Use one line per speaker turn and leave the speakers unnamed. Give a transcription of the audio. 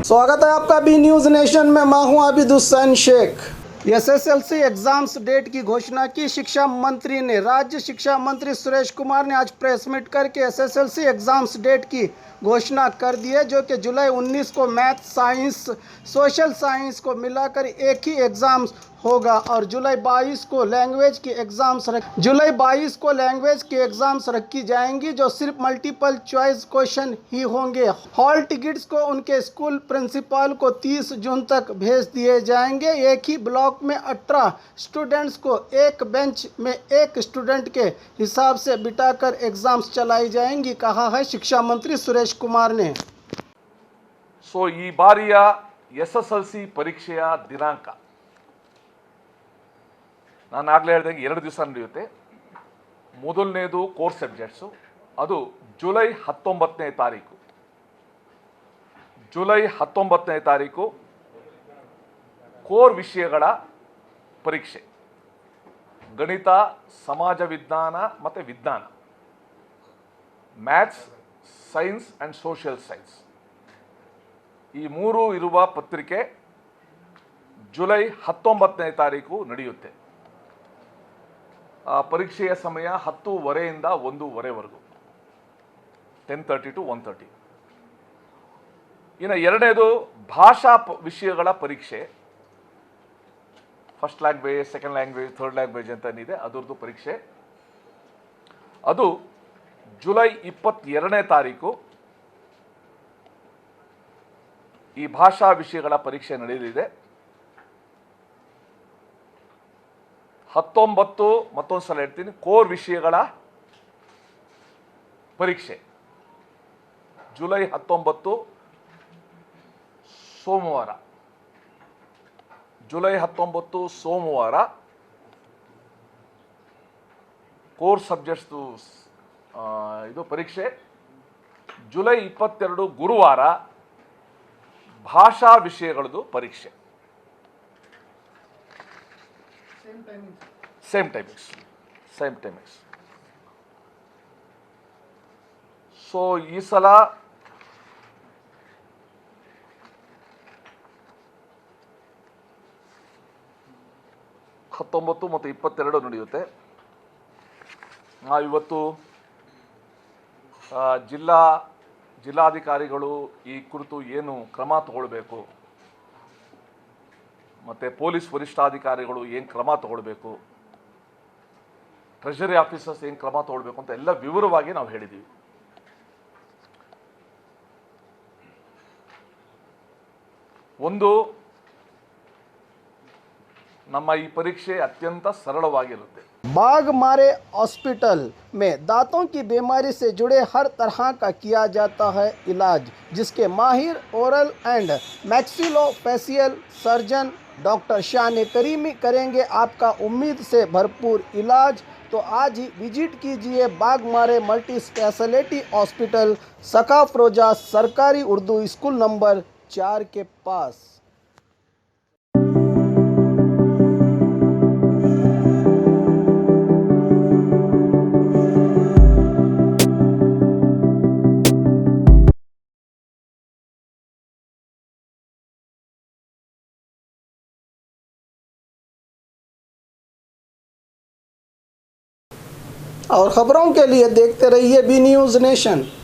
स्वागत है आपका बी न्यूज़ नेशन में। मैं हूं Abid Hussain Shaikh. SSLC exams date की घोषणा की शिक्षा मंत्री ने। राज्य शिक्षा मंत्री सुरेश कुमार ने आज प्रेस मीट करके एसएसएलसी एग्जाम्स डेट की घोषणा कर दी है, जो कि जुलाई 19 को मैथ, साइंस, सोशल साइंस को मिलाकर एक ही एग्ज़ाम्स होगा और जुलाई 22 को लैंग्वेज की एग्ज़ाम्स रखी जाएंगी, जो सिर्फ मल्टीपल चॉइस क्वेश्चन ही होंगे। हॉल टिकट्स को उनके स्कूल प्रिंसिपल को 30 जून तक भेज दिए जाएंगे। एक ही ब्लॉक में 18 स्टूडेंट्स को एक बेंच में एक स्टूडेंट के हिसाब से बिठाकर एग्जाम्स चलाई जाएंगी, कहा है शिक्षा मंत्री सुरेश कुमार ने।
सो ಈ ಬಾರಿಯ ಎಸ್ಎಸ್ಎಲ್ಸಿ ಪರೀಕ್ಷೆಯ ದಿನಾಂಕ ನಾನು ಆಗಲೇ ಹೇಳಿದಂಗೆ 2 ದಿವಸ ನಡೆಯುತ್ತೆ। ಮೊದಲನೇದು ಕೋರ್ ಸಬ್ಜೆಕ್ಟ್ಸು, ಅದು ಜುಲೈ 19ನೇ ತಾರೀಕು। ಜುಲೈ 19ನೇ ತಾರೀಕು ಕೋರ್ ವಿಷಯಗಳ ಪರೀಕ್ಷೆ, ಗಣಿತ, ಸಮಾಜ ವಿಜ್ಞಾನ ಮತ್ತು ವಿಜ್ಞಾನ, maths, science and social science, ಈ ಮೂರು ಇರುವ ಪತ್ರಿಕೆ ಜುಲೈ 19ನೇ ತಾರೀಕು ನಡೆಯುತ್ತೆ। ಪರೀಕ್ಷೆಯ ಸಮಯ 10:30ಯಿಂದ 1:30ವರೆಗೂ, 10:30 to 1:30। ಇನ್ನು ಎರಡನೇದು ಭಾಷಾ ವಿಷಯಗಳ ಪರೀಕ್ಷೆ, first language, second language, third language ಅಂತ ಏನಿದೆ ಅದರದ್ದು ಪರೀಕ್ಷೆ, ಅದು ಜುಲೈ 22ನೇ ತಾರೀಕು ಈ ಭಾಷಾ ವಿಷಯಗಳ ಪರೀಕ್ಷೆ ನಡೆಯಲಿದೆ। 19 ಮತ್ತೊಂದು ಸಲ ಹೇಳ್ತೀನಿ, ಕೋರ್ ವಿಷಯಗಳ ಪರೀಕ್ಷೆ ಜುಲೈ 19 ಸೋಮವಾರ, ಜುಲೈ 19 ಸೋಮವಾರ ಕೋರ್ ಸಬ್ಜೆಕ್ಟ್ಸ್ದು ಇದು ಪರೀಕ್ಷೆ, ಜುಲೈ 22 ಗುರುವಾರ ಭಾಷಾ ವಿಷಯಗಳದ್ದು ಪರೀಕ್ಷೆ, ಸೇಮ್ ಟೈಮಿಂಗ್ಸ್। ಸೊ ಈ ಸಲ ಹತ್ತೊಂಬತ್ತು ಮತ್ತು 22 ನಡೆಯುತ್ತೆ। ಇವತ್ತು ಜಿಲ್ಲಾಧಿಕಾರಿಗಳು ಈ ಕುರಿತು ಏನು ಕ್ರಮ ತಗೊಳ್ಬೇಕು, ಮತ್ತು ಪೊಲೀಸ್ ವರಿಷ್ಠಾಧಿಕಾರಿಗಳು ಏನು ಕ್ರಮ ತಗೊಳ್ಬೇಕು, ಟ್ರೆಷರಿ ಆಫೀಸರ್ಸ್ ಏನು ಕ್ರಮ ತಗೊಳ್ಬೇಕು ಅಂತ ಎಲ್ಲ ವಿವರವಾಗಿ ನಾವು ಹೇಳಿದ್ದೀವಿ। ಒಂದು, ನಮ್ಮ ಈ ಪರೀಕ್ಷೆ ಅತ್ಯಂತ ಸರಳವಾಗಿರುತ್ತೆ।
बाघमारे हॉस्पिटल में दांतों की बीमारी से जुड़े हर तरह का किया जाता है इलाज, जिसके माहिर oral and maxillofacial surgeon doctor शान करीमी करेंगे आपका उम्मीद से भरपूर इलाज। तो आज ही विजिट कीजिए बाघमारे मल्टी स्पेशलिटी हॉस्पिटल, सकाफरोजा सरकारी उर्दू स्कूल नंबर 4 के पास। और ख़बरों के लिए देखते रहिए बी न्यूज़ नेशन।